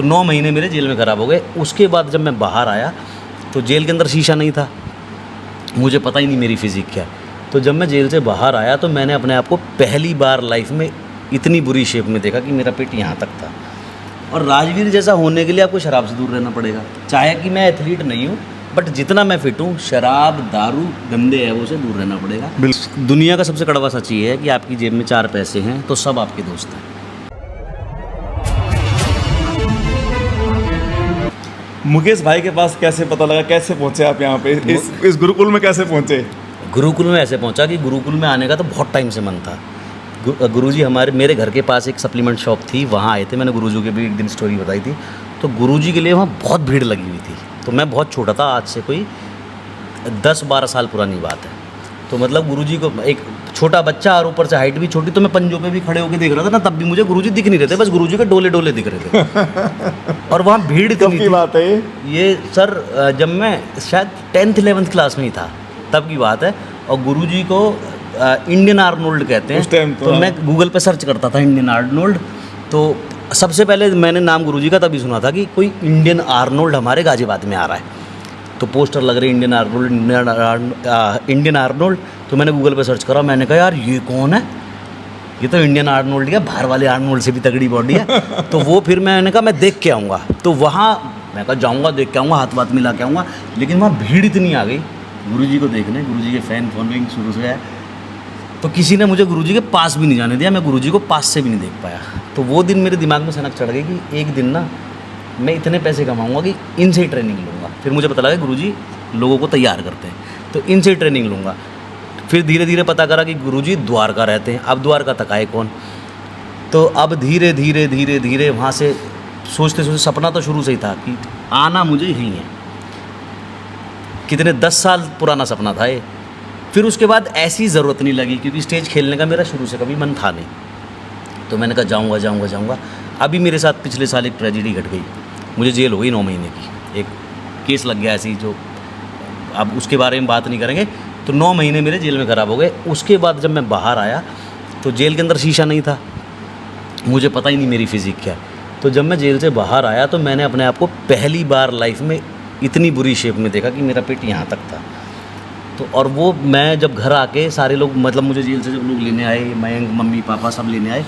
तो 9 महीने मेरे जेल में ख़राब हो गए। उसके बाद जब मैं बाहर आया तो जेल के अंदर शीशा नहीं था, मुझे पता ही नहीं मेरी फिज़िक क्या है। तो जब मैं जेल से बाहर आया तो मैंने अपने आप को पहली बार लाइफ में इतनी बुरी शेप में देखा कि मेरा पेट यहाँ तक था। और राजवीर जैसा होने के लिए आपको शराब से दूर रहना पड़ेगा। चाहे कि मैं एथलीट नहीं हूँ, बट जितना मैं फिट हूँ, शराब दारू गंदे है वो से दूर रहना पड़ेगा। दुनिया का सबसे कड़वा सच ये है कि आपकी जेब में 4 पैसे हैं तो सब आपके दोस्त हैं। मुकेश भाई के पास कैसे पता लगा, कैसे पहुंचे आप यहाँ पे, इस गुरुकुल में कैसे पहुंचे? गुरुकुल में ऐसे पहुंचा कि गुरुकुल में आने का तो बहुत टाइम से मन था। गुरुजी मेरे घर के पास एक सप्लीमेंट शॉप थी, वहाँ आए थे। मैंने गुरुजी के भी एक दिन स्टोरी बताई थी। तो गुरुजी के लिए वहाँ बहुत भीड़ लगी हुई थी। तो मैं बहुत छोटा था, आज से कोई 10-12 साल पुरानी बात है। तो मतलब गुरुजी को एक छोटा बच्चा और ऊपर से हाइट भी छोटी, तो मैं पंजों पे भी खड़े होकर देख रहा था ना, तब भी मुझे गुरुजी दिख नहीं रहे थे, बस गुरुजी के डोले डोले दिख रहे थे। और वहाँ भीड़ कब की बात है ये सर, जब मैं शायद 10th-11th क्लास में ही था, तब की बात है। और गुरुजी को इंडियन आर्नोल्ड कहते हैं। उस टाइम तो मैं गूगल पे सर्च करता था इंडियन आर्नोल्ड। तो सबसे पहले मैंने नाम गुरुजी का तभी सुना था कि कोई इंडियन आर्नोल्ड हमारे गाजियाबाद में आ रहा है। तो पोस्टर लग रहे इंडियन आर्नोल्ड। तो मैंने गूगल पे सर्च करा, मैंने कहा यार ये कौन है, ये तो इंडियन आर्नोल्ड है, बाहर वाले आर्नोल्ड से भी तगड़ी बॉडी है। तो वो फिर मैंने कहा मैं देख के आऊँगा। तो वहाँ मैं कहा जाऊँगा, देख के आऊँगा, हाथ बात मिला के आऊँगा। लेकिन वहाँ भीड़ इतनी आ गई गुरुजी को देखने, गुरुजी के फ़ैन फॉलोइंग शुरू से है। तो किसी ने मुझे गुरुजी के पास भी नहीं जाने दिया, मैं गुरुजी को पास से भी नहीं देख पाया। तो वो दिन मेरे दिमाग में सनक चढ़ गई कि एक दिन ना मैं इतने पैसे कमाऊंगा कि इनसे ही ट्रेनिंग लूँगा। फिर मुझे पता लगा गुरुजी लोगों को तैयार करते हैं, तो इनसे ही ट्रेनिंग लूँगा। फिर धीरे धीरे पता करा कि गुरुजी द्वारका रहते हैं। अब द्वारका तक आए कौन। तो अब धीरे धीरे धीरे धीरे वहाँ से सोचते सोचते, सपना तो शुरू से ही था कि आना मुझे यहीं है। कितने 10 साल पुराना सपना था ये। फिर उसके बाद ऐसी ज़रूरत नहीं लगी, क्योंकि स्टेज खेलने का मेरा शुरू से कभी मन था नहीं। तो मैंने कहा जाऊँगा जाऊँगा जाऊँगा। अभी मेरे साथ पिछले साल एक ट्रेजेडी घट गई, मुझे जेल हो गई 9 महीने की। एक केस लग गया ऐसी, जो अब उसके बारे में बात नहीं करेंगे। तो 9 महीने मेरे जेल में ख़राब हो गए। उसके बाद जब मैं बाहर आया तो जेल के अंदर शीशा नहीं था, मुझे पता ही नहीं मेरी फिज़िक क्या है। तो जब मैं जेल से बाहर आया तो मैंने अपने आप को पहली बार लाइफ में इतनी बुरी शेप में देखा कि मेरा पेट यहाँ तक था। तो और वो मैं जब घर आके सारे लोग, मतलब मुझे जेल से जब लोग लेने आए, मयंक मम्मी पापा सब लेने आए,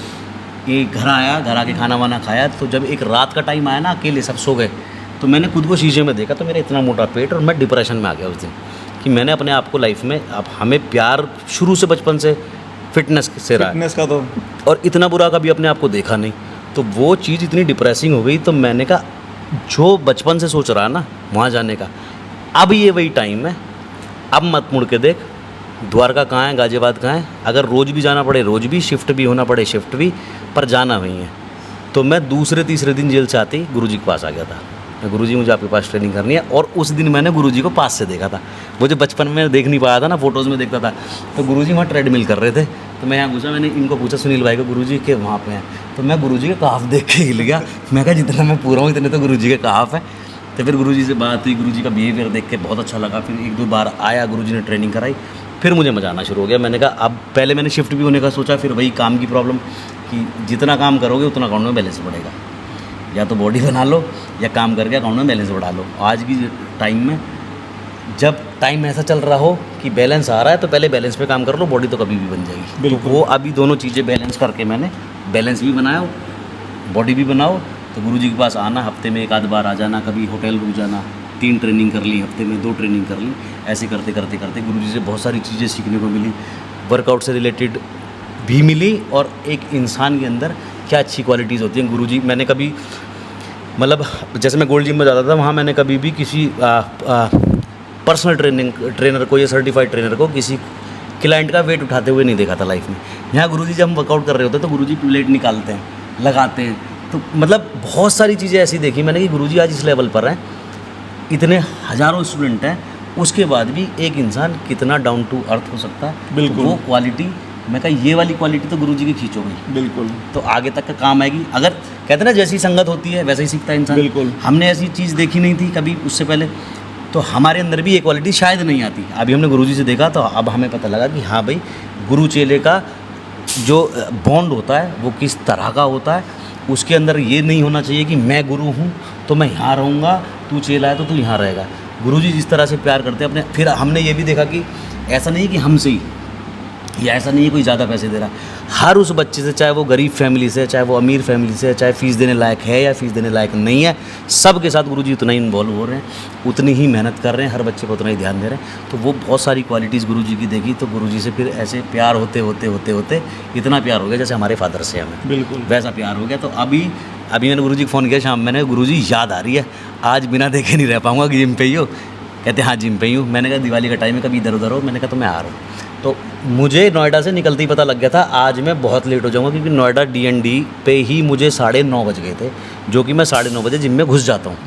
ये घर आया, घर आके खाना वाना खाया। तो जब एक रात का टाइम आया ना, अकेले सब सो गए, तो मैंने खुद को शीशे में देखा तो मेरा इतना मोटा पेट, और मैं डिप्रेशन में आ गया उस दिन कि मैंने अपने आप को लाइफ में, अब हमें प्यार शुरू से बचपन से फिटनेस से रहा, फिटनेस का तो, और इतना बुरा कभी अपने आप को देखा नहीं। तो वो चीज़ इतनी डिप्रेसिंग हो गई। तो मैंने कहा जो बचपन से सोच रहा ना वहाँ जाने का, अब ये वही टाइम है। अब मत मुड़ के देख, द्वारका कहाँ है, गाजियाबाद कहाँ है। अगर रोज़ भी जाना पड़े रोज़ भी, शिफ्ट भी होना पड़े शिफ्ट भी, पर जाना वहीं है। तो मैं दूसरे तीसरे दिन जेल से आते ही गुरुजी के पास आ गया था। गुरुजी मुझे आपके पास ट्रेनिंग करनी है। और उस दिन मैंने गुरुजी को पास से देखा था। वो जो बचपन में देख नहीं पाया था ना, फोटोज़ में देखता था। तो गुरुजी वहाँ ट्रेडमिल कर रहे थे। तो मैं यहाँ घुसा, मैंने इनको पूछा सुनील भाई को, गुरुजी के वहाँ पे हैं। तो मैं गुरुजी के काफ देख के हिल गया। मैं कहा जितना मैं पूरा हूँ इतने तो गुरुजी के काफ है। तो फिर गुरुजी से बात हुई, गुरुजी का बिहेवियर देख के बहुत अच्छा लगा। फिर 1-2 बार आया, गुरुजी ने ट्रेनिंग कराई, फिर मुझे मजा आना शुरू हो गया। मैंने कहा अब, पहले मैंने शिफ्ट भी होने का सोचा, फिर वही काम की प्रॉब्लम कि जितना काम करोगे उतना अकाउंट में बैलेंस बढ़ेगा, या तो बॉडी बना लो या काम करके अकाउंट में बैलेंस बढ़ा लो। आज की टाइम में जब टाइम ऐसा चल रहा हो कि बैलेंस आ रहा है, तो पहले बैलेंस पे काम कर लो, बॉडी तो कभी भी बन जाएगी। तो वो अभी दोनों चीज़ें बैलेंस करके मैंने बैलेंस भी बनाया, बॉडी भी बनाओ। तो गुरुजी के पास आना, हफ्ते में 1-आध बार आ जाना, कभी होटल रुक जाना, 3 ट्रेनिंग कर ली, हफ्ते में 2 ट्रेनिंग कर ली। ऐसे करते करते करते गुरुजी से बहुत सारी चीज़ें सीखने को मिली, वर्कआउट से रिलेटेड भी मिली, और एक इंसान के अंदर क्या अच्छी क्वालिटीज़ होती हैं। गुरुजी, मैंने कभी, मतलब जैसे मैं गोल्ड जिम में जाता था, वहाँ मैंने कभी भी किसी पर्सनल ट्रेनर को या सर्टिफाइड ट्रेनर को किसी क्लाइंट का वेट उठाते हुए नहीं देखा था लाइफ में। यहाँ गुरुजी जब हम वर्कआउट कर रहे होते हैं तो गुरुजी प्लेट निकालते हैं, लगाते हैं। तो मतलब बहुत सारी चीज़ें ऐसी देखी मैंने कि गुरुजी आज इस लेवल पर हैं, इतने हज़ारों स्टूडेंट हैं, उसके बाद भी एक इंसान कितना डाउन टू अर्थ हो सकता है। बिल्कुल। तो वो क्वालिटी, मैं कहा ये वाली क्वालिटी तो गुरुजी की खींचो गई, बिल्कुल, तो आगे तक का काम आएगी। अगर कहते हैं ना जैसी संगत होती है वैसे ही सीखता है इंसान। बिल्कुल। हमने ऐसी चीज़ देखी नहीं थी कभी उससे पहले, तो हमारे अंदर भी ये क्वालिटी शायद नहीं आती। अभी हमने गुरुजी से देखा तो अब हमें पता लगा कि हाँ भाई, गुरु चेले का जो बॉन्ड होता है वो किस तरह का होता है। उसके अंदर ये नहीं होना चाहिए कि मैं गुरु हूँ तो मैं यहाँ रहूँगा, तू चेला है तो तू यहाँ रहेगा। गुरुजी जिस तरह से प्यार करते हैं अपने, फिर हमने ये भी देखा कि ऐसा नहीं कि हमसे ही, या ऐसा नहीं है कोई ज़्यादा पैसे दे रहा, हर उस बच्चे से, चाहे वो गरीब फैमिली से, चाहे वो अमीर फैमिली से, चाहे फ़ीस देने लायक है या फ़ीस देने लायक नहीं है, सब के साथ गुरुजी उतना ही इन्वॉल्व हो रहे हैं, उतनी ही मेहनत कर रहे हैं, हर बच्चे को उतना ही ध्यान दे रहे हैं। तो वो बहुत सारी क्वालिटीज़ गुरुजी की देखी, तो गुरुजी से फिर ऐसे प्यार होते होते होते होते इतना प्यार हो गया जैसे हमारे फादर से हमें, बिल्कुल वैसा प्यार हो गया। तो अभी मैंने गुरुजी को फ़ोन किया शाम, मैंने गुरुजी याद आ रही है, आज बिना देखे नहीं रह पाऊँगा कि जिम पे ही हो। कहते हाँ जिम पे ही हूँ। मैंने कहा दिवाली का टाइम है, कभी इधर उधर हो। मैंने कहा तो मैं आ रहा हूँ। तो मुझे नोएडा से निकलते ही पता लग गया था आज मैं बहुत लेट हो जाऊँगा, क्योंकि नोएडा DND पे ही मुझे 9:30 बज गए थे, जो कि मैं 9:30 बजे जिम में घुस जाता हूँ।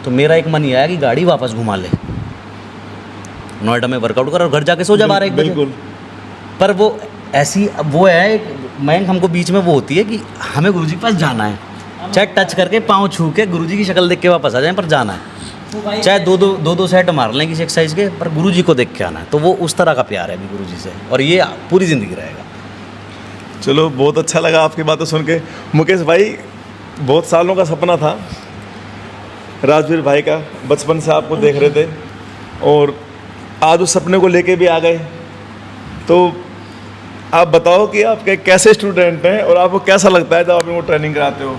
तो मेरा एक मन ये आया कि गाड़ी वापस घुमा ले, नोएडा में वर्कआउट कर और घर जाके सो जा 12-1 बजे। बिल्कुल। पर वो ऐसी वो है एक मयंक, हमको बीच में वो होती है कि हमें गुरुजी के पास जाना है, चाहे टच करके पाँव छू के गुरुजी की शक्ल देख के वापस आ जाएं, पर जाना है। चाहे दो सेट मार लें किसी एक्सरसाइज के, पर गुरुजी को देख के आना है। तो वो उस तरह का प्यार है अभी गुरुजी से, और ये पूरी ज़िंदगी रहेगा। चलो बहुत अच्छा लगा आपकी बातें सुन के। मुकेश भाई, बहुत सालों का सपना था राजवीर भाई का, बचपन से आपको देख रहे थे और आज उस सपने को लेके भी आ गए। तो आप बताओ कि आप कैसे स्टूडेंट हैं और आपको कैसा लगता है जब आप इनको ट्रेनिंग कराते हो?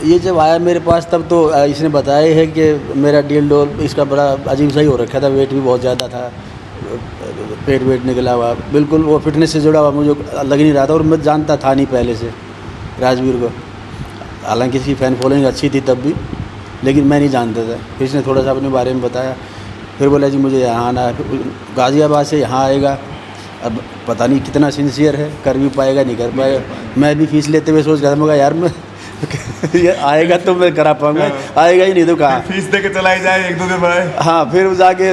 ये जब आया मेरे पास तब तो इसने बताया है कि मेरा DLDO इसका बड़ा अजीब सा ही हो रखा था, वेट भी बहुत ज़्यादा था, पेट वेट निकला हुआ, बिल्कुल वो फिटनेस से जुड़ा हुआ मुझे लग नहीं रहा था। और मैं जानता था नहीं पहले से राजवीर को, हालांकि इसकी फ़ैन फॉलोइंग अच्छी थी तब भी, लेकिन मैं नहीं जानता था। फिर इसने थोड़ा सा अपने बारे में बताया, फिर बोला जी मुझे यहाँ आना है, गाज़ियाबाद से यहाँ आएगा। अब पता नहीं कितना सिंसियर है, कर भी पाएगा नहीं कर पाएगा। मैं भी फीस लेते हुए सोच रहा था, मगर यार मैं ये आएगा तो मैं करा पाऊँगा, आएगा ही नहीं तो कहाँ। फीस दे के चलाई जाए 1-2 दिन बाद। हाँ, फिर जाके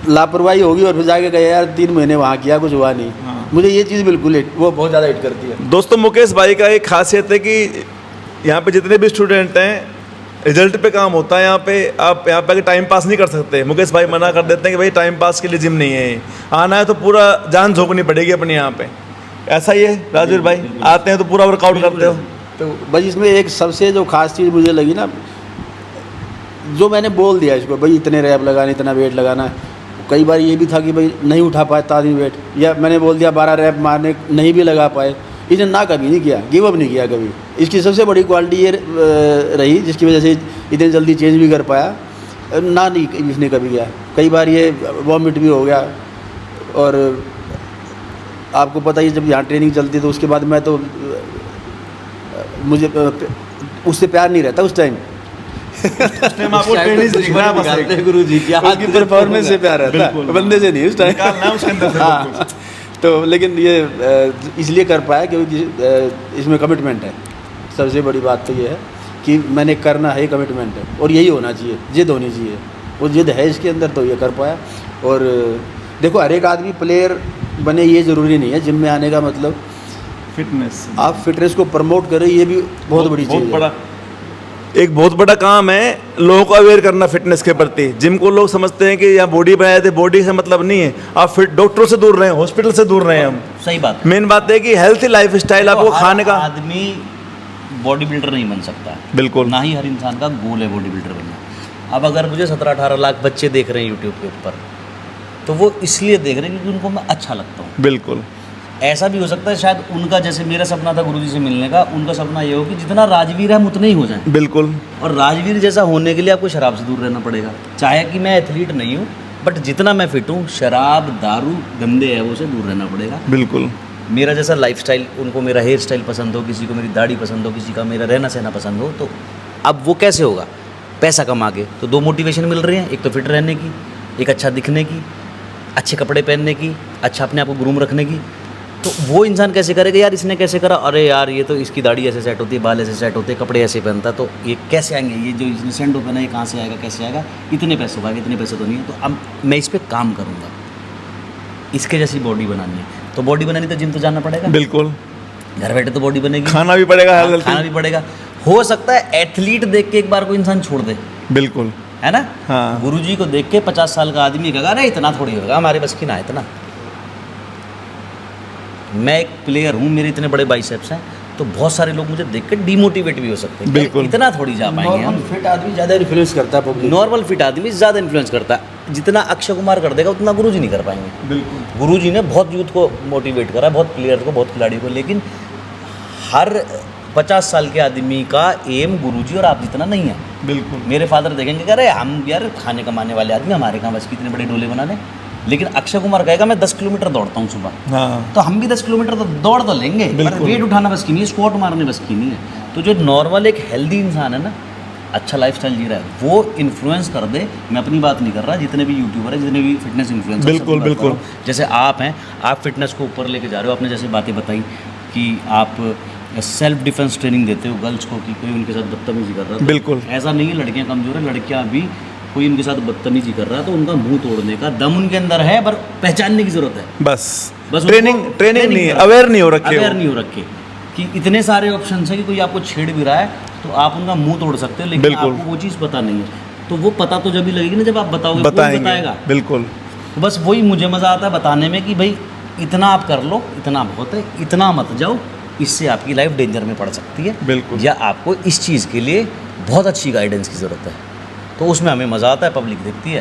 लापरवाही होगी और फिर जाके गए यार 3 महीने वहाँ किया, कुछ हुआ नहीं। हाँ। मुझे ये चीज़ बिल्कुल वो बहुत ज़्यादा हिट करती है। दोस्तों, मुकेश भाई का एक खासियत है कि यहाँ पे जितने भी स्टूडेंट हैं, रिजल्ट पे काम होता है। यहाँ पे आप यहाँ पे टाइम पास नहीं कर सकते। मुकेश भाई मना कर देते हैं कि भाई टाइम पास के लिए जिम नहीं है, आना है तो पूरा जान झोंकनी पड़ेगी अपने यहाँ पे। ऐसा ही है राजवीर भाई, आते हैं तो पूरा वर्कआउट करते हो। तो बस इसमें एक सबसे जो खास चीज़ मुझे लगी ना, जो मैंने बोल दिया इसको भाई इतने रैप लगाने, इतना वेट लगाना। कई बार ये भी था कि भाई नहीं उठा पाए ताज़ी वेट, या मैंने बोल दिया 12 रैप मारने, नहीं भी लगा पाए। इसने ना कभी नहीं किया, गिव अप नहीं किया कभी। इसकी सबसे बड़ी क्वालिटी ये रही जिसकी वजह से इतनी जल्दी चेंज भी कर पाया, ना नहीं इसने कभी किया। कई बार ये वॉमिट भी हो गया, और आपको पता ही जब यहाँ ट्रेनिंग चलती तो उसके बाद मैं तो मुझे उससे प्यार नहीं रहता उस टाइम। आपको ट्रेनिंग से दिखना है बस एक। गुरुजी की आपकी परफॉर्मेंस से प्यार रहता है, बंदे से नहीं उस टाइम। निकालना है उसके अंदर से हाँ, सब कुछ। तो लेकिन ये इसलिए कर पाया क्योंकि इसमें कमिटमेंट है। सबसे बड़ी बात तो ये है कि मैंने करना है, कमिटमेंट है, और यही होना चाहिए, जिद होनी चाहिए। वो जिद है इसके अंदर, तो ये कर पाया। और देखो, हर एक आदमी प्लेयर बने ये ज़रूरी नहीं है। जिम में आने का मतलब फिटनेस, आप फिटनेस को प्रमोट करें, ये भी बहुत बड़ी चीज़ है। एक बहुत बड़ा काम है लोगों को अवेयर करना फिटनेस के प्रति। जिम को लोग समझते हैं कि यहाँ बॉडी बनाए थे, बॉडी से मतलब नहीं है। आप फिट डॉक्टरों से दूर रहें, हॉस्पिटल से दूर रहें। हम सही बात। मेन बात है कि हेल्थी लाइफ स्टाइल आपको खाने का। आदमी बॉडी बिल्डर नहीं बन सकता, बिल्कुल ना ही हर इंसान का गोल है बॉडी बिल्डर बनना। अब अगर मुझे 17-18 लाख बच्चे देख रहे हैं यूट्यूब के ऊपर, तो वो इसलिए देख रहे हैं क्योंकि उनको मैं अच्छा लगता हूँ। बिल्कुल। ऐसा भी हो सकता है शायद उनका, जैसे मेरा सपना था गुरुजी से मिलने का, उनका सपना ये हो कि जितना राजवीर है हम उतने ही हो जाएं। बिल्कुल। और राजवीर जैसा होने के लिए आपको शराब से दूर रहना पड़ेगा। चाहे कि मैं एथलीट नहीं हूँ, बट जितना मैं फिट हूँ, शराब, दारू, गंदे है वो से दूर रहना पड़ेगा। बिल्कुल। मेरा जैसा लाइफस्टाइल, उनको मेरा हेयर स्टाइल पसंद हो, किसी को मेरी दाढ़ी पसंद हो, किसी का मेरा रहना सहना पसंद हो, तो अब वो कैसे होगा? पैसा कमा के। तो 2 मोटिवेशन मिल रही हैं, एक तो फिट रहने की, एक अच्छा दिखने की, अच्छे कपड़े पहनने की, अच्छा अपने आप को ग्रूम रखने की। तो वो इंसान कैसे करेगा? यार इसने कैसे करा, अरे यार ये तो इसकी दाढ़ी ऐसे सेट होती है, बाल ऐसे सेट होते हैं, कपड़े ऐसे पहनता, तो ये कैसे आएंगे? ये जो इसने सेंडो पहना ये कहाँ से आएगा, कैसे आएगा? इतने पैसे होगा, इतने पैसे तो नहीं है। तो अब मैं इस पर काम करूँगा, इसके जैसी बॉडी बनानी है। तो बॉडी बनानी तो जिम तो जाना पड़ेगा। बिल्कुल। घर बैठे तो बॉडी बनेगी, खाना भी पड़ेगा, खाना भी पड़ेगा। हो सकता है एथलीट देख के एक बार कोई इंसान छोड़ दे, बिल्कुल, है ना? हाँ। गुरुजी को देख के 50 साल का आदमी कहेगा अरे इतना थोड़ी होगा, हमारे बस की ना इतना। मैं एक प्लेयर हूँ, मेरे इतने बड़े बाइसेप्स हैं, तो बहुत सारे लोग मुझे देख कर डिमोटिवेट भी हो सकते हैं। बिल्कुल। इतना थोड़ी जा पाएंगे नॉर्मल हम। फिट आदमी ज़्यादा इन्फ्लुएंस करता है पब्लिक। नॉर्मल फिट आदमी ज़्यादा इन्फ्लुएंस करता है। जितना अक्षय कुमार कर देगा उतना गुरुजी नहीं कर पाएंगे। बिल्कुल। गुरुजी ने बहुत यूथ को मोटिवेट करा, बहुत प्लेयर को, बहुत खिलाड़ी को, लेकिन हर 50 साल के आदमी का एम गुरुजी और आप जितना नहीं है। बिल्कुल। मेरे फादर देखेंगे कह रहे हम यार खाने कमाने वाले आदमी, हमारे कहाँ बस कितने बड़े डोले बना लें। लेकिन अक्षय कुमार कहेगा मैं 10 किलोमीटर दौड़ता हूँ सुबह, हाँ तो हम भी 10 किलोमीटर तो दौड़ तो लेंगे, पर बिल्कुल। वेट उठाना बस की नहीं है, स्क्वाट मारने बस की नहीं है। तो जो नॉर्मल एक हेल्दी इंसान है ना, अच्छा लाइफस्टाइल जी रहा है, वो इन्फ्लुएंस कर दे। मैं अपनी बात नहीं कर रहा, जितने भी यूट्यूबर है, जितने भी फिटनेस इन्फ्लुएंसर, बिल्कुल, बिल्कुल। जैसे आप हैं, आप फिटनेस को ऊपर लेके जा रहे हो। आपने जैसे बातें बताई कि आप सेल्फ डिफेंस ट्रेनिंग देते हो गर्ल्स को, कि कोई उनके साथ बदतमीजी कर रहा है। बिल्कुल। ऐसा नहीं है लड़कियां कमज़ोर है, लड़कियां भी कोई उनके साथ बदतमीजी कर रहा है तो उनका मुंह तोड़ने का दम उनके अंदर है, पर पहचानने की ज़रूरत है। बस बस ट्रेनिंग उनको ट्रेनिंग नहीं है, करो। अवेयर नहीं हो रखे अवेयर हो। नहीं हो रखे कि इतने सारे ऑप्शन है कि कोई आपको छेड़ भी रहा है तो आप उनका मुंह तोड़ सकते हो, लेकिन बिल्कुल। आपको वो चीज़ पता नहीं है। तो वो पता तो जब भी लगेगी ना जब आप बताओगे, कौन बताएंगे बताएगा। बिल्कुल। तो बस वही मुझे मज़ा आता है बताने में कि भाई इतना आप कर लो, इतना बहुत है, इतना मत जाओ, इससे आपकी लाइफ डेंजर में पड़ सकती है। बिल्कुल। या आपको इस चीज़ के लिए बहुत अच्छी गाइडेंस की ज़रूरत है। तो उसमें हमें मज़ा आता है, पब्लिक देखती है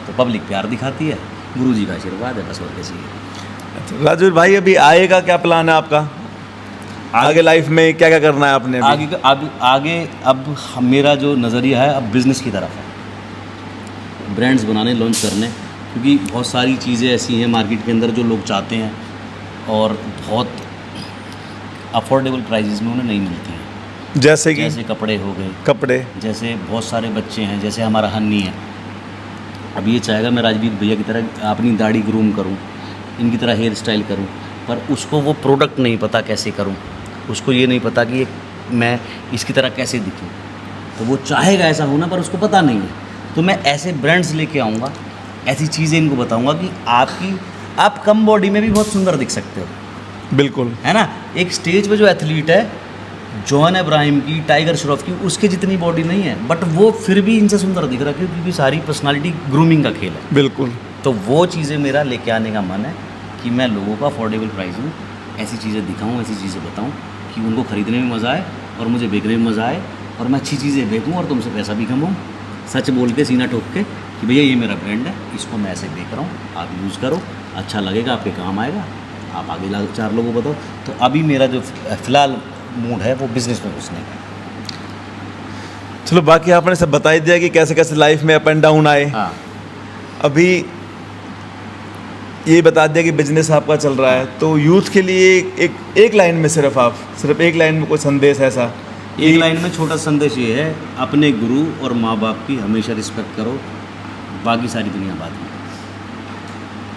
तो पब्लिक प्यार दिखाती है, गुरुजी का आशीर्वाद है, बस और कैसी है। राजवीर भाई अभी आगे का क्या प्लान है आपका? आगे लाइफ में क्या क्या करना है आपने अभी? आगे अब मेरा जो नज़रिया है अब बिज़नेस की तरफ है, ब्रांड्स बनाने, लॉन्च करने, क्योंकि बहुत सारी चीज़ें ऐसी हैं मार्केट के अंदर जो लोग चाहते हैं और बहुत अफोर्डेबल प्राइजेस में उन्हें नहीं मिलती हैं। जैसे कि जैसे कपड़े हो गए, कपड़े, जैसे बहुत सारे बच्चे हैं, जैसे हमारा हन्नी है, अब ये चाहेगा मैं राजवीर भैया की तरह अपनी दाढ़ी ग्रूम करूं, इनकी तरह हेयर स्टाइल करूं, पर उसको वो प्रोडक्ट नहीं पता कैसे करूं, उसको ये नहीं पता कि मैं इसकी तरह कैसे दिखूं। तो वो चाहेगा ऐसा होना, पर उसको पता नहीं है। तो मैं ऐसे ब्रांड्स लेके आऊँगा, ऐसी चीज़ें इनको बताऊँगा कि आप कम बॉडी में भी बहुत सुंदर दिख सकते हो। बिल्कुल है ना। एक स्टेज पे जो एथलीट है, जॉन इब्राहिम की, टाइगर श्रॉफ की, उसके जितनी बॉडी नहीं है, बट वो फिर भी इनसे सुंदर दिख रहा है, क्योंकि सारी पर्सनालिटी ग्रूमिंग का खेल है। बिल्कुल। तो वो चीज़ें मेरा लेके आने का मन है कि मैं लोगों को अफोर्डेबल प्राइस में ऐसी चीज़ें दिखाऊं, ऐसी चीज़ें बताऊं कि उनको ख़रीदने में मज़ा आए और मुझे बेचने में मज़ा आए, और मैं अच्छी चीज़ें बेचूँ और तुमसे पैसा भी कमाऊँ, सच बोल के, सीना ठोक के कि भैया ये मेरा ब्रांड है, इसको मैं ऐसे बेच रहा हूँ, आप यूज़ करो, अच्छा लगेगा, आपके काम आएगा, आप आगे 4 लोगों को बताओ। तो अभी मेरा जो फ़िलहाल मूड है वो बिज़नेस में घुसने का। चलो बाकी आपने सब बता ही दिया कि कैसे कैसे लाइफ में अप एंड डाउन आए। हाँ, अभी ये बता दिया कि बिजनेस आपका चल रहा है, तो यूथ के लिए एक लाइन में सिर्फ एक लाइन में कोई संदेश ऐसा? एक लाइन में छोटा संदेश ये है, अपने गुरु और माँ बाप की हमेशा रिस्पेक्ट करो, बाकी सारी दुनिया बाद में।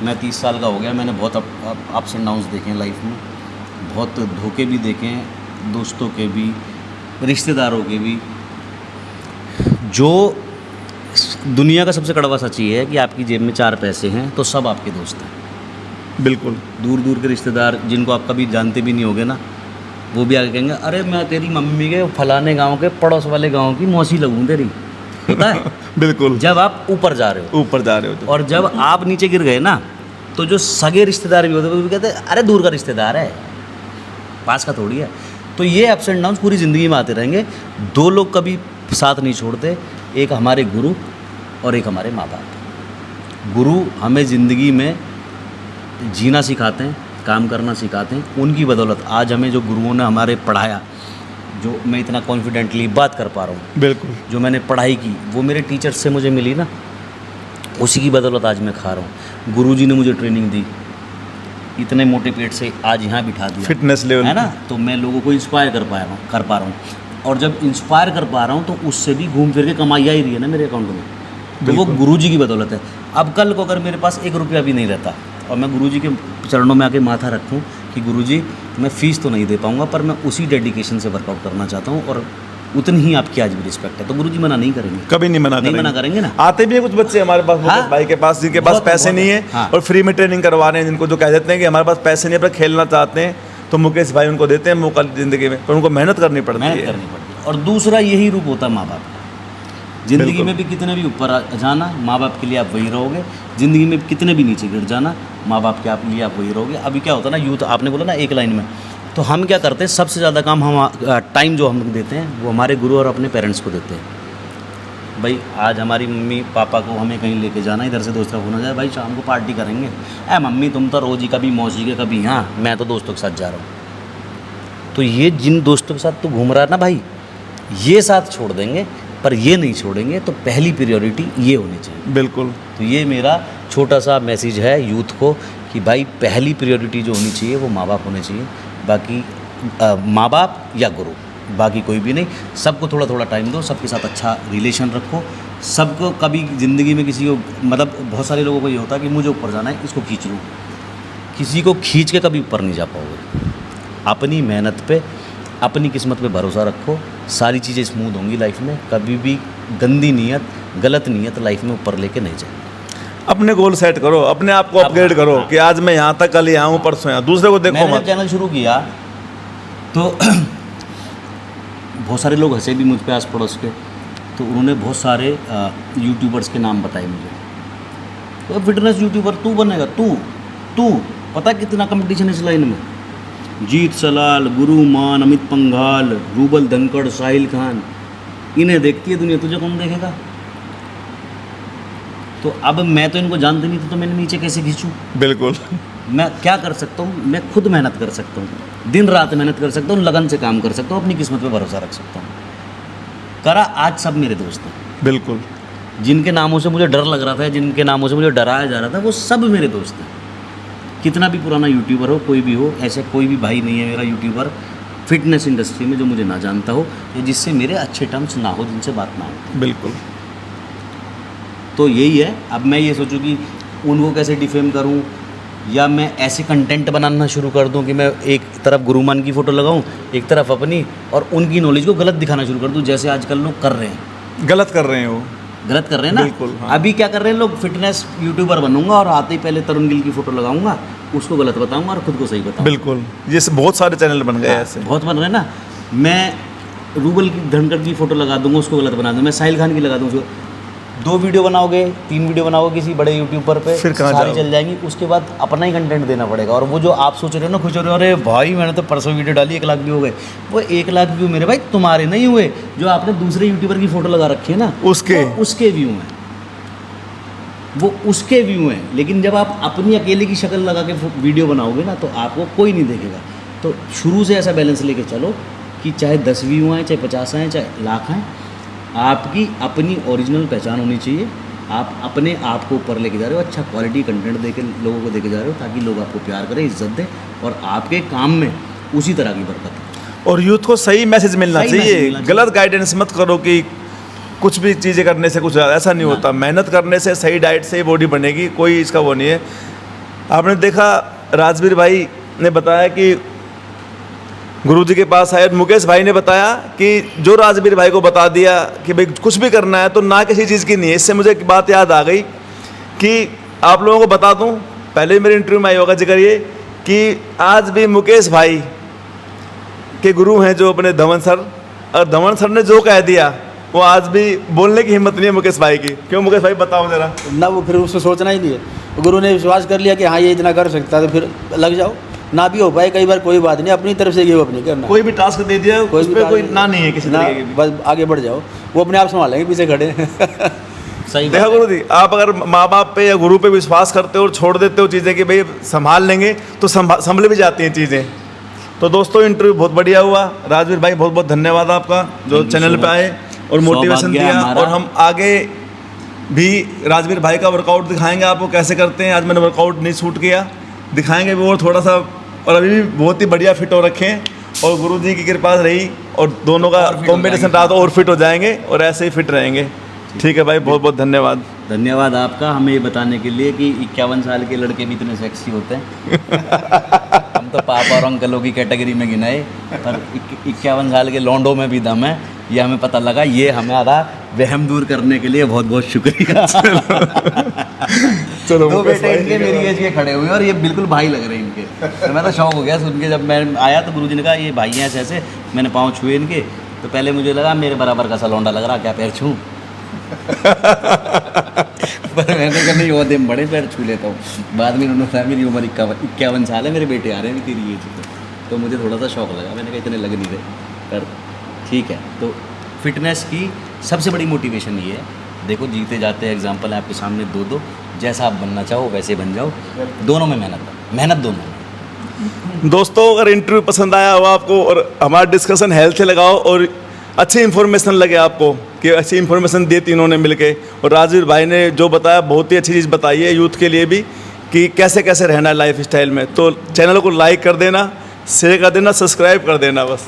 मैं 30 साल का हो गया, मैंने बहुत अप्स एंड डाउन्स देखे हैं लाइफ में, बहुत धोखे भी देखे हैं, दोस्तों के भी, रिश्तेदारों के भी। जो दुनिया का सबसे कड़वा सच ये है कि आपकी जेब में 4 पैसे हैं तो सब आपके दोस्त हैं। बिल्कुल। दूर दूर के रिश्तेदार जिनको आप कभी जानते भी नहीं होगे ना, वो भी आगे कहेंगे अरे मैं तेरी मम्मी के फलाने गांव के पड़ोस वाले गांव की मौसी लगूं तेरी, होता है। बिल्कुल। जब आप ऊपर जा रहे हो तो और जब आप नीचे गिर गए ना, तो जो सगे रिश्तेदार भी होते हैं वो भी कहते हैं अरे दूर का रिश्तेदार है, पास का थोड़ी है। तो ये अप्स एंड डाउन्स पूरी ज़िंदगी में आते रहेंगे। 2 लोग कभी साथ नहीं छोड़ते, एक हमारे गुरु और एक हमारे माँ बाप। गुरु हमें ज़िंदगी में जीना सिखाते हैं, काम करना सिखाते हैं, उनकी बदौलत आज हमें जो गुरुओं ने हमारे पढ़ाया, जो मैं इतना कॉन्फिडेंटली बात कर पा रहा हूँ, बिल्कुल, जो मैंने पढ़ाई की वो मेरे टीचर्स से मुझे मिली ना, उसी की बदौलत आज मैं खा रहा हूँ। गुरुजी ने मुझे ट्रेनिंग दी, इतने मोटे पेट से आज यहाँ बिठा दिया, फिटनेस लेवल है ना। तो मैं लोगों को इंस्पायर कर पा रहा हूँ, और जब इंस्पायर कर पा रहा हूँ तो उससे भी घूम फिर के कमाई आ ही रही है ना मेरे अकाउंट में। तो वो गुरुजी की बदौलत है। अब कल को अगर मेरे पास 1 रुपया भी नहीं रहता और मैं गुरुजी के चरणों में आके माथा रखूं कि गुरुजी मैं फ़ीस तो नहीं दे पाऊंगा, पर मैं उसी डेडिकेशन से वर्कआउट करना चाहता हूं और उतनी ही आपकी आज भी रिस्पेक्ट है, तो गुरुजी मना नहीं करेंगे, कभी नहीं मना करेंगे ना। आते भी हैं कुछ बच्चे हमारे पास, हाँ? भाई के पास, जिनके पास पैसे नहीं है, हाँ। और फ्री में ट्रेनिंग करवा रहे हैं, जिनको जो कह देते हैं कि हमारे पास पैसे नहीं है पर खेलना चाहते हैं, तो मुकेश भाई उनको देते हैं मौका ज़िंदगी में, पर उनको मेहनत करनी पड़ती है। और दूसरा यही रूप होता है माँ बाप का। ज़िंदगी में भी कितने भी ऊपर जाना, माँ बाप के लिए आप वही रहोगे। ज़िंदगी में कितने भी नीचे गिर जाना, माँ बाप के आप लिए आप वही रहोगे। अभी क्या होता है ना, यूथ आपने बोला ना एक लाइन में, तो हम क्या करते हैं, सबसे ज़्यादा काम हम टाइम जो हम देते हैं वो हमारे गुरु और अपने पेरेंट्स को देते हैं। भाई आज हमारी मम्मी पापा को हमें कहीं लेके जाना, इधर से दोस्त का फोन हो जाए, भाई शाम को पार्टी करेंगे, मम्मी तुम तो रोज़ ही कभी मौसी के कभी यहाँ, मैं तो दोस्तों के साथ जा रहा हूँ। तो ये जिन दोस्तों के साथ तू घूम रहा है ना भाई, ये साथ छोड़ देंगे पर ये नहीं छोड़ेंगे, तो पहली प्रायोरिटी ये होनी चाहिए। बिल्कुल। तो ये मेरा छोटा सा मैसेज है यूथ को कि भाई पहली प्रायोरिटी जो होनी चाहिए वो माँ बाप होने चाहिए, बाकी माँ बाप या गुरु, बाकी कोई भी नहीं। सबको थोड़ा थोड़ा टाइम दो, सबके साथ अच्छा रिलेशन रखो। सबको कभी ज़िंदगी में किसी को, मतलब बहुत सारे लोगों को ये होता है कि मुझे ऊपर जाना है, इसको खींच लूँ। किसी को खींच के कभी ऊपर नहीं जा पाओगे। अपनी मेहनत पे, अपनी किस्मत पे भरोसा रखो, सारी चीज़ें स्मूथ होंगी लाइफ में। कभी भी गंदी नीयत, गलत नीयत लाइफ में ऊपर लेके नहीं जाए। अपने गोल सेट करो, अपने आप को अपग्रेड करो कि आज मैं यहाँ तक, कल यहाँ हूँ, परसों यहाँ। दूसरे को देखो मैंने मत। चैनल शुरू किया तो बहुत सारे लोग हंसे भी मुझ पे आस पड़ोस के, तो उन्होंने बहुत सारे यूट्यूबर्स के नाम बताए मुझे। तो फिटनेस यूट्यूबर तू बनेगा, तू पता कितना कंपटीशन है इस लाइन में। जीत सलाल, गुरु मान, अमित पंघाल, रूबल धनखड़, साहिल खान, इन्हें देखती है दुनिया, तुझे कौन देखेगा। तो अब मैं तो इनको जानती नहीं तो मैंने नीचे कैसे खींचूँ। बिल्कुल। मैं क्या कर सकता हूँ, मैं खुद मेहनत कर सकता हूँ, दिन रात मेहनत कर सकता हूँ, लगन से काम कर सकता हूँ, अपनी किस्मत पे भरोसा रख सकता हूँ। करा, आज सब मेरे दोस्त हैं। बिल्कुल। जिनके नामों से मुझे डर लग रहा था, जिनके नामों से मुझे डराया जा रहा था, वो सब मेरे दोस्त हैं। कितना भी पुराना यूट्यूबर हो, कोई भी हो, ऐसे कोई भी भाई नहीं है मेरा यूट्यूबर फिटनेस इंडस्ट्री में जो मुझे ना जानता हो या जिससे मेरे अच्छे टर्म्स ना हो, जिनसे बात ना हो। बिल्कुल। तो यही है। अब मैं ये सोचूं कि उनको कैसे डिफेम करूं, या मैं ऐसे कंटेंट बनाना शुरू कर दूं कि मैं एक तरफ गुरुमान की फ़ोटो लगाऊं, एक तरफ अपनी, और उनकी नॉलेज को गलत दिखाना शुरू कर दूं, जैसे आजकल लोग कर रहे हैं। गलत कर रहे हैं वो, गलत कर रहे हैं ना। बिल्कुल, हाँ। अभी क्या कर रहे हैं लोग, फिटनेस यूट्यूबर बनूंगा और आते ही पहले तरुण गिल की फ़ोटो लगाऊंगा, उसको गलत बताऊंगा और खुद को सही बताऊंगा। बिल्कुल। ये बहुत सारे चैनल बन गए ऐसे। बहुत बन रहे हैं ना। मैं रूबल की धनखड़ की फ़ोटो लगा दूंगा, उसको गलत बना दूंगा। मैं साहिल खान की लगा दूंगा, उसको 2 वीडियो बनाओगे, 3 वीडियो बनाओगे किसी बड़े यूट्यूबर पे, फिर कहाँ सारी जाओगे? चल जाएंगी। उसके बाद अपना ही कंटेंट देना पड़ेगा। और वो जो आप सोच रहे हो ना, खुश हो रहे हो, अरे भाई मैंने तो परसों वीडियो डाली 1 लाख व्यू हो गए, वो 1 लाख व्यू मेरे भाई तुम्हारे नहीं हुए, जो आपने दूसरे यूट्यूबर की फ़ोटो लगा रखी है ना, उसके वो उसके व्यू हैं, वो उसके व्यू हैं। लेकिन जब आप अपनी अकेले की शक्ल लगा के वीडियो बनाओगे ना, तो आपको कोई नहीं देखेगा। तो शुरू से ऐसा बैलेंस लेके चलो कि चाहे 10 व्यू आएँ, चाहे 50 आएँ, चाहे लाख आएँ, आपकी अपनी ओरिजिनल पहचान होनी चाहिए। आप अपने आप को ऊपर लेके जा रहे हो, अच्छा क्वालिटी कंटेंट दे के लोगों को देके जा रहे हो, ताकि लोग आपको प्यार करें, इज्जत दें, और आपके काम में उसी तरह की बरकत हो। और यूथ को सही मैसेज मिलना सही मैसेज चाहिए। मिलना चाहिए। गलत गाइडेंस मत करो कि कुछ भी चीज़ें करने से कुछ ऐसा नहीं होता। मेहनत करने से, सही डाइट से ही बॉडी बनेगी, कोई इसका वो नहीं है। आपने देखा राजवीर भाई ने बताया कि गुरुजी के पास आए, मुकेश भाई ने बताया कि जो राजवीर भाई को बता दिया कि भाई कुछ भी करना है तो ना किसी चीज़ की नहीं है। इससे मुझे एक बात याद आ गई कि आप लोगों को बता दूं, पहले मेरे इंटरव्यू में आई होगा जिक्र ये कि आज भी मुकेश भाई के गुरु हैं जो अपने धवन सर, और धवन सर ने जो कह दिया वो आज भी बोलने की हिम्मत नहीं है मुकेश भाई की। क्यों मुकेश भाई, बताओ जरा। ना वो फिर उसको सोचना ही नहीं है। गुरु ने विश्वास कर लिया कि हाँ ये इतना कर सकता है, तो फिर लग जाओ। ना भी हो पाए कई बार, कोई बात नहीं, अपनी तरफ से गिव अप नहीं करना। कोई भी टास्क दे दिया, उस पे कोई ना नहीं है किसी ना, तरीके की। बस आगे बढ़ जाओ, वो अपने आप संभालेंगे, पीछे खड़े। सही देखा बात है। गुरु जी, आप अगर माँ बाप पे या गुरु पे विश्वास करते हो और छोड़ देते हो चीज़ें कि भाई संभाल लेंगे, तो संभल भी जाती हैं चीज़ें। तो दोस्तों, इंटरव्यू बहुत बढ़िया हुआ। राजवीर भाई, बहुत बहुत धन्यवाद आपका जो Thank you चैनल so पे आए और मोटिवेशन सौभाग्य दिया। हमारा। और हम आगे भी राजवीर भाई का वर्कआउट दिखाएंगे आपको कैसे करते हैं। आज मैंने वर्कआउट नहीं शूट किया, दिखाएंगे वो और थोड़ा सा। और अभी भी बहुत ही बढ़िया फिट हो रखे हैं, और गुरु जी की कृपा रही और दोनों का और fit हो कॉम्बिनेशन जाएंगे। रहा तो और फिट हो जाएंगे, और ऐसे ही फिट रहेंगे। ठीक है भाई, बहुत बहुत धन्यवाद। धन्यवाद आपका हमें ये बताने के लिए कि 51 साल के लड़के भी इतने सेक्सी होते हैं। हम तो पापा और अंकलों की कैटेगरी में गिनाए, पर 51 साल के लौंडों में भी दम है, ये हमें पता लगा। ये हमारा वहम दूर करने के लिए बहुत बहुत शुक्रिया। चलो 2 मुकेश बेटे भाई, इनके मेरी एज के खड़े हुए हैं, और ये बिल्कुल भाई लग रहे हैं इनके। तो मैं तो शौक हो गया सुन के। जब मैं आया तो गुरुजी ने कहा ये भाई हैं ऐसे ऐसे, मैंने पाँव छुए इनके, तो पहले मुझे लगा मेरे बराबर का सा लौंडा लग रहा, क्या पैर छूँ। पर मैंने कहा नहीं वो दिन बड़े पैर छू लेता हूँ। बाद में इन्होंने बताया मेरी उम्र 51 साल है, मेरे बेटे आ रहे हैं तेरी एज में। तो मुझे थोड़ा सा शौक लगा, मैंने कहा इतने लग नहीं रहे, पर ठीक है। तो फिटनेस की सबसे बड़ी मोटिवेशन ये है, देखो जीते जाते एग्जाम्पल है आपके सामने दो, जैसा आप बनना चाहो वैसे बन जाओ, दोनों में मेहनत दोनों में। दोस्तों अगर इंटरव्यू पसंद आया हो आपको और हमारा डिस्कशन हेल्थ से लगाओ और अच्छी इन्फॉर्मेशन लगे आपको कि अच्छी इन्फॉर्मेशन दी तीनों ने मिलके, और राजवीर भाई ने जो बताया बहुत ही अच्छी चीज़ बताई है यूथ के लिए भी कि कैसे कैसे रहना है लाइफ स्टाइल में, तो चैनल को लाइक कर देना, शेयर कर देना, सब्सक्राइब कर देना बस।